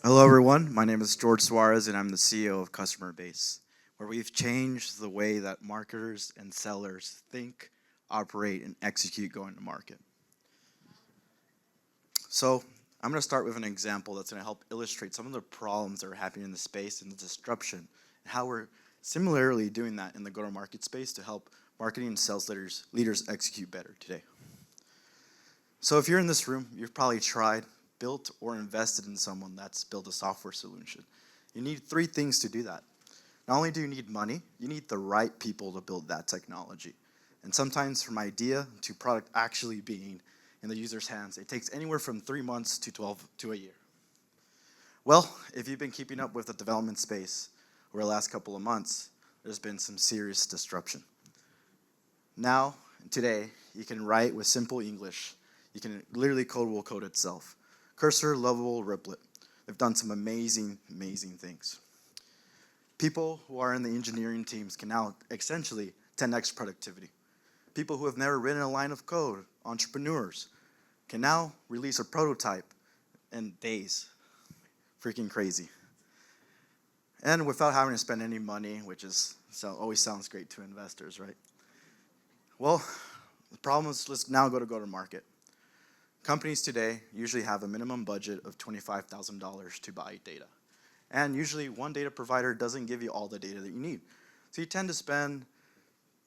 Hello, everyone. My name is George Suarez, and I'm the CEO of CustomerBase, where we've changed the way that marketers and sellers think, operate, and execute going to market. So I'm going to start with an example that's going to help illustrate some of the problems that are happening in the space and the disruption, and how we're similarly doing that in the go-to-market space to help marketing and sales leaders execute better today. So if you're in this room, you've probably tried, built, or invested in someone that's built a software solution. You need three things to do that. Not only do you need money, you need the right people to build that technology. And sometimes from idea to product actually being in the user's hands, it takes anywhere from 3 months to 12 to a year. Well, if you've been keeping up with the development space over the last couple of months, there's been some serious disruption. Now, today, you can write with simple English. You can literally code will code itself. Cursor, Lovable, Riplet. They've done some amazing, amazing things. People who are in the engineering teams can now essentially 10x productivity. People who have never written a line of code, entrepreneurs, can now release a prototype in days. Freaking crazy. And without having to spend any money, which always sounds great to investors, right? Well, the problem is, let's now go to market. Companies today usually have a minimum budget of $25,000 to buy data. And usually one data provider doesn't give you all the data that you need. So you tend to spend,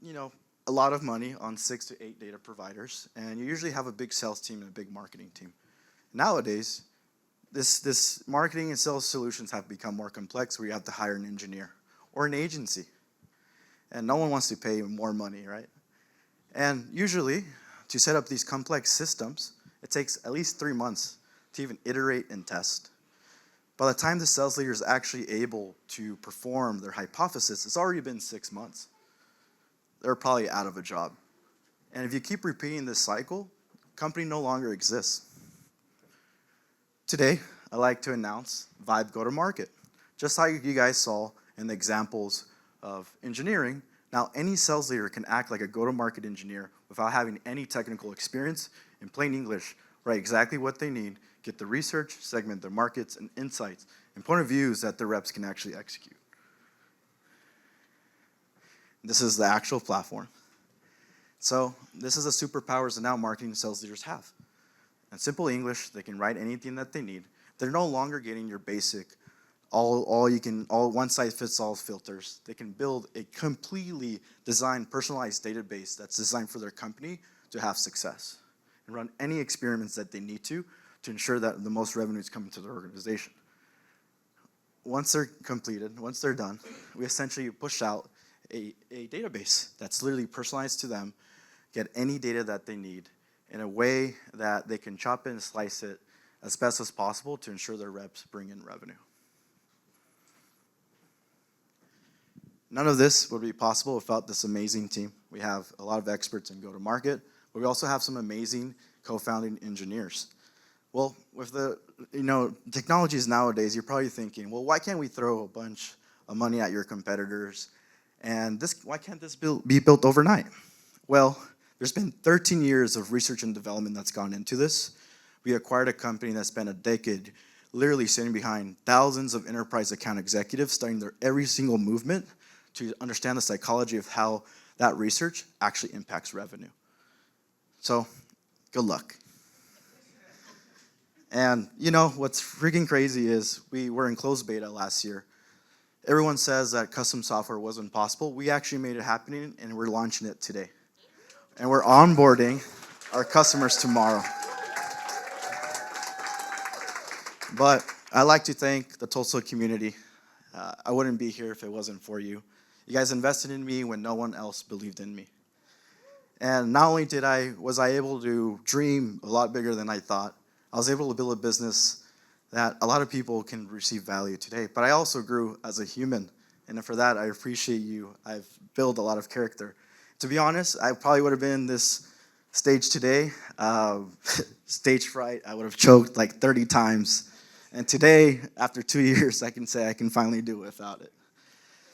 a lot of money on 6 to 8 data providers, and you usually have a big sales team and a big marketing team. Nowadays, this marketing and sales solutions have become more complex, where you have to hire an engineer or an agency. And no one wants to pay more money, right? And usually, to set up these complex systems, it takes at least 3 months to even iterate and test. By the time the sales leader is actually able to perform their hypothesis, it's already been 6 months. They're probably out of a job. And if you keep repeating this cycle, the company no longer exists. Today, I'd like to announce Vibe Go-to-Market. Just like you guys saw in the examples of engineering, now any sales leader can act like a go-to-market engineer without having any technical experience. In plain English, write exactly what they need, get the research, segment their markets and insights, and point of views that the reps can actually execute. This is the actual platform. So this is the superpowers that now marketing and sales leaders have. In simple English, they can write anything that they need. They're no longer getting your basic all one-size-fits-all filters. They can build a completely designed, personalized database that's designed for their company to have success, and run any experiments that they need to ensure that the most revenue is coming to their organization. Once they're completed, once they're done, we essentially push out a database that's literally personalized to them, get any data that they need in a way that they can chop it and slice it as best as possible to ensure their reps bring in revenue. None of this would be possible without this amazing team. We have a lot of experts in go-to-market, but we also have some amazing co-founding engineers. Well, with the technologies nowadays, you're probably thinking, well, why can't we throw a bunch of money at your competitors? And why can't this be built overnight? Well, there's been 13 years of research and development that's gone into this. We acquired a company that spent a decade literally sitting behind thousands of enterprise account executives, studying their every single movement to understand the psychology of how that research actually impacts revenue. So, good luck. And what's freaking crazy is we were in closed beta last year. Everyone says that custom software wasn't possible. We actually made it happen, and we're launching it today. And we're onboarding our customers tomorrow. But I'd like to thank the Tulsa community. I wouldn't be here if it wasn't for you. You guys invested in me when no one else believed in me. And not only was I able to dream a lot bigger than I thought, I was able to build a business that a lot of people can receive value today. But I also grew as a human, and for that, I appreciate you. I've built a lot of character. To be honest, I probably would have been in this stage today. Stage fright, I would have choked like 30 times. And today, after 2 years, I can say I can finally do it without it.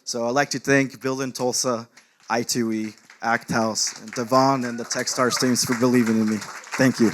So I'd like to thank Build in Tulsa, I2E, Act House, and Devon and the Techstars teams for believing in me. Thank you.